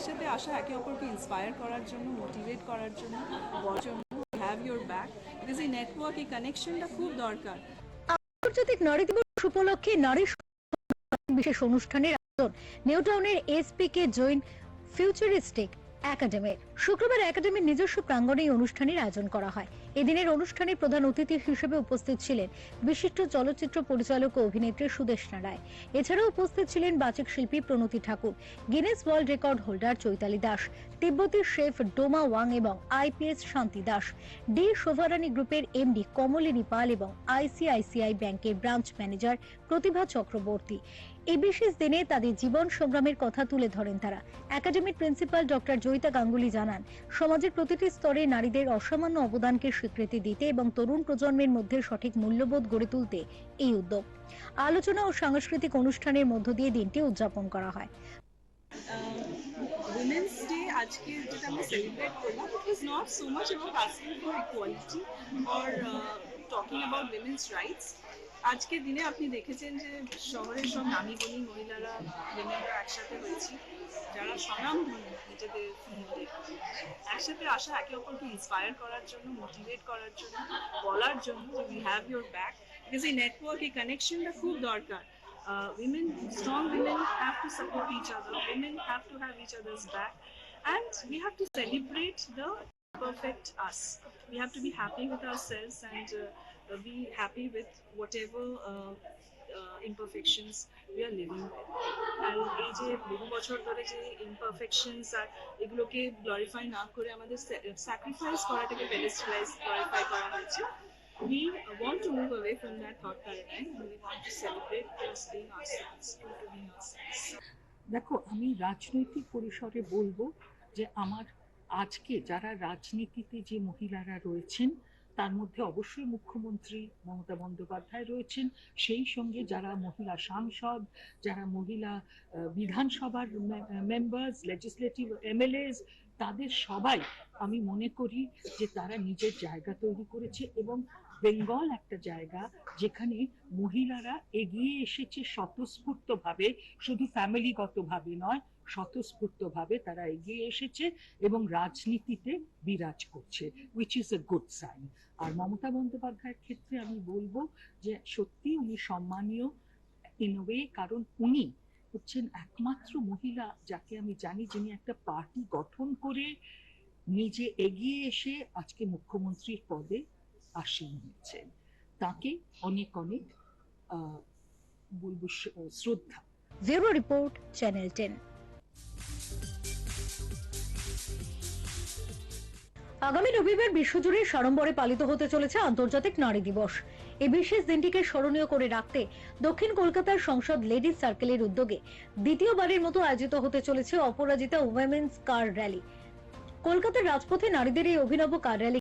একসাথে আসা, একে অপরকে ইন্সপায়ার করার জন্য, মোটিভেট করার জন্য, হ্যাভ ইউর ব্যাক, বিকজ এই নেটওয়ার্ক, এই কানেকশনটা খুব দরকার। আন্তর্জাতিক নারী দিবস উপলক্ষে নারী বিশেষ অনুষ্ঠানের আয়োজন নিউ টাউনের এসপিকে জৈন ফিউচারিস্টিক একাডেমির। শুক্রবার একাডেমির নিজস্ব প্রাঙ্গণে এই অনুষ্ঠানের আয়োজন করা হয়। এদিনের অনুষ্ঠানে প্রধান অতিথি হিসেবে উপস্থিত ছিলেন বিশিষ্ট চলচ্চিত্র পরিচালক ও অভিনেত্রী সুদেষ্ণা রায়। এছাড়াও উপস্থিত ছিলেন বাচিক শিল্পী Pranati Thakur, Guinness world record holder Chaitali Das, তিব্বতী শেফ ডোমা ওয়াং এবং আইপিএস শান্তি দাস, ডি শোভারানী গ্রুপের এমডি কমলিনী পাল এবং আইসিআইসিআই ব্যাংকের ব্রাঞ্চ ম্যানেজার প্রতিভা চক্রবর্তী। এই বিশেষ দিনে তাদের জীবন সংগ্রামের কথা তুলে ধরেন তারা। একাডেমির প্রিন্সিপাল ডক্টর জয়িতা গাঙ্গুলি জানান, সমাজের প্রতিটি স্তরে নারীদের অসামান্য অবদানকে স্বীকৃতি দিতে এবং তরুণ প্রজন্মের মধ্যে সঠিক মূল্যবোধ গড়ে তুলতে এই উদ্যোগ। আলোচনা ও সাংস্কৃতিক অনুষ্ঠানের মধ্য দিয়ে দিনটি উদযাপন করা হয়। উইমেন্স ডে আজকে যেটা আমরা সেলিব্রেট করলাম, it was not so much about asking for equality or talking about women's rights. আজকের দিনে আপনি দেখেছেন যে শহরের সব নামী গুণী মহিলারা, উইমেনরা একসাথে হয়েছি, যারা স্বনামধন্য নিজেদের ফিল্ডে, একসাথে আসা, একে অপরকে ইন্সপায়ার করার জন্য, মোটিভেট করার জন্য, বলার জন্য we have your back, because এই নেটওয়ার্ক, এই কানেকশনটা খুব দরকার। Strong women have to support each other. Women have to have each other's back, and we have to celebrate the perfect us. We have to be happy with ourselves and be happy with whatever imperfections we are living with. And এই যে বহু বছর ধরে যে imperfections আর এগুলোকে glorify না করে আমাদের স্যাক্রিফাইস করাটাকে পেডেস্টালাইজ গ্লোরিফাই করা হয়েছে। We want to move away from that thought paradigm and we want to celebrate just being ourselves, to being ourselves. দেখো, আমি রাজনৈতিক পরিসরে বলবো যে আমার আজকে যারা রাজনীতিতে যে মহিলারা রয়েছেন তার মধ্যে অবশ্যই মুখ্যমন্ত্রী মমতা বন্দ্যোপাধ্যায় রয়েছেন, সেই সঙ্গে যারা মহিলা সাংসদ, যারা মহিলা বিধানসভার মেম্বার্স, লেজিসলেটিভ এমএলএস, তাদের সবাই আমি মনে করি যে তারা নিজের জায়গা তৈরি করেছে এবং বেঙ্গল একটা জায়গা যেখানে মহিলারা এগিয়ে এসেছে স্বতঃস্ফূর্তভাবে, শুধু ফ্যামিলিগতভাবে নয়, স্বতঃস্ফূর্তভাবে তারা এগিয়ে এসেছে এবং রাজনীতিতে বিরাজ করছে, which is a good sign. আর মমতা বন্দ্যোপাধ্যায়ের ক্ষেত্রে আমি বলবো যে সত্যি উনি সম্মানীয় ইন এ ওয়ে, কারণ উনি হচ্ছেন একমাত্র মহিলা যাকে আমি জানি যিনি একটা পার্টি গঠন করে নিজে এগিয়ে এসে আজকে মুখ্যমন্ত্রীর পদে আসীন হয়েছেন। তাকে অনেক অনেক বলবো শ্রদ্ধা। Bureau report, channel 10। আগামী রবিবার বিশ্বজুড়ে সাড়ম্বরে পালিত হতে চলেছে আন্তর্জাতিক নারী দিবস। এই বিশেষ দিনটিকে স্মরণীয় করে রাখতে দক্ষিণ কলকাতার সংসদ লেডিজ সার্কেলের উদ্যোগে দ্বিতীয়বারের মতো আয়োজিত হতে চলেছে অপরাজিতা উইমেন্স কার র্যালি। কলকাতার রাজপথে নারীদের এই অভিনব কার র্যালি